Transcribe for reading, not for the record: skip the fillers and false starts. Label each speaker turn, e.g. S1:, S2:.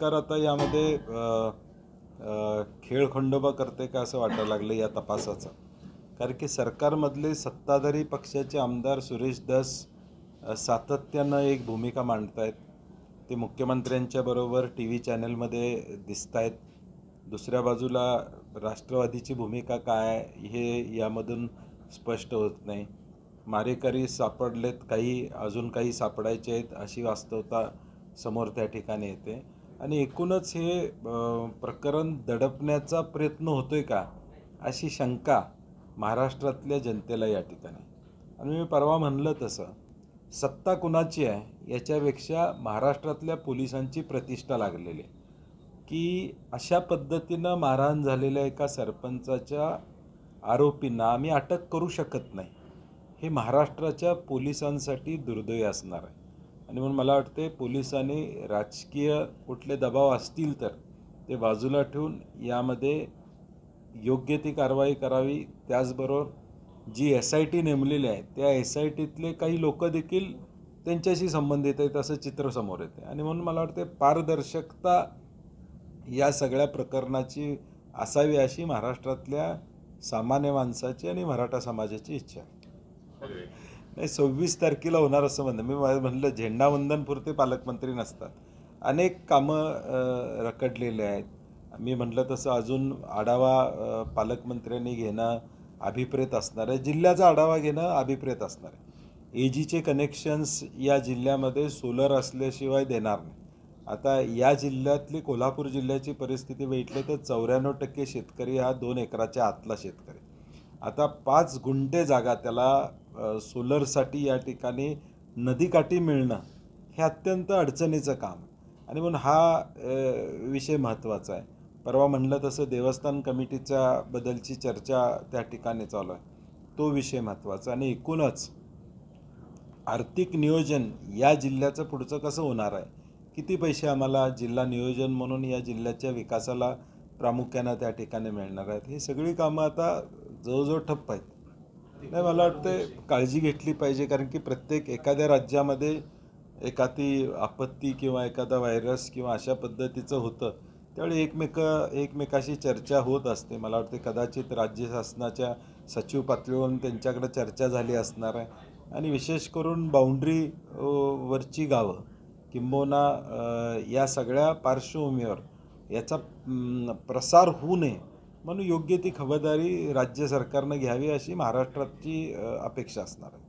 S1: सरकार आता यामध्ये खेळखंडोबा करते का असं वाटायला लागलं या तपासाचं. कारण की सरकारमधले सत्ताधारी पक्षाचे आमदार सुरेश धस सातत्यानं एक भूमिका मांडत आहेत. ते मुख्यमंत्र्यांच्या बरोबर TV चॅनलमध्ये दिसत आहेत. दुसऱ्या बाजूला राष्ट्रवादीची भूमिका काय हे यामधून स्पष्ट होत नाही. मारेकरी सापडलेत, काही अजून काही सापडायचे आहेत अशी वास्तवता समोर त्या ठिकाणी येते. आणि एकूणच हे प्रकरण दडपण्याचा प्रयत्न होतोय का अशी शंका महाराष्ट्रातल्या जनतेला या ठिकाणी. आणि मी परवा म्हणलं तसं सत्ता कुणाची आहे याच्यापेक्षा महाराष्ट्रातल्या पोलिसांची प्रतिष्ठा लागलेली आहे की अशा पद्धतीनं मारहाण झालेल्या एका सरपंचाच्या आरोपींना आम्ही अटक करू शकत नाही. हे महाराष्ट्राच्या पोलिसांसाठी दुर्दैवी असणार आहे. आणि म्हणून मला वाटते पोलिसांनी राजकीय कुठले दबाव असतील तर ते बाजूला ठेवून यामध्ये योग्य ती कारवाई करावी. त्याचबरोबर जी SIT नेमलेली आहे त्या SITतले काही लोक देखील त्यांच्याशी संबंधित आहेत असं चित्र समोर येते. आणि म्हणून मला वाटते पारदर्शकता या सगळ्या प्रकरणाची असावी अशी महाराष्ट्रातल्या सामान्य माणसाची आणि मराठा समाजाची इच्छा आहे. नाही, 26 तारखेला होणार असं म्हणलं. मी म्हणलं झेंडावंदनपुरते पालकमंत्री नसतात, अनेक कामं रखडलेले आहेत. मी म्हटलं तसं अजून आढावा पालकमंत्र्यांनी घेणं अभिप्रेत असणार आहे. जिल्ह्याचा आढावा घेणं अभिप्रेत असणार आहे. AGचे कनेक्शन्स या जिल्ह्यामध्ये सोलर असल्याशिवाय देणार नाही. आता या जिल्ह्यातली कोल्हापूर जिल्ह्याची परिस्थिती बघितली तर 94% शेतकरी हा 2 एकराच्या आतला शेतकरी. आता 5 गुंठे जागा त्याला सोलरसाठी या ठिकाणी नदीकाठी मिळणं हे अत्यंत अडचणीचं काम. आणि म्हणून हा विषय महत्त्वाचा आहे. परवा म्हणलं तसं देवस्थान कमिटीच्या बद्दलची चर्चा त्या ठिकाणी चालू आहे, तो विषय महत्त्वाचा. आणि एकूणच आर्थिक नियोजन या जिल्ह्याचं पुढचं कसं होणार आहे, किती पैसे आम्हाला जिल्हा नियोजन म्हणून या जिल्ह्याच्या विकासाला प्रामुख्यानं त्या ठिकाणी मिळणार आहेत, ही सगळी कामं आता जवळजवळ ठप्प आहेत. नाही, मला वाटतं काळजी घेतली पाहिजे. कारण की प्रत्येक एखाद्या राज्यामध्ये एखादी आपत्ती किंवा एखादा व्हायरस किंवा अशा पद्धतीचं होतं त्यावेळी एकमेकाशी चर्चा होत असते. मला वाटते कदाचित राज्य शासनाच्या सचिव पातळीवरून त्यांच्याकडे चर्चा झाली असणार आहे. आणि विशेष करून बाउंड्री वरची गावं किंबहुना या सगळ्या पार्श्वभूमीवर याचा प्रसार होऊ नये म्हणून योग्य ती खबरदारी राज्य सरकारनं घ्यावी अशी महाराष्ट्राची अपेक्षा असणार आहे.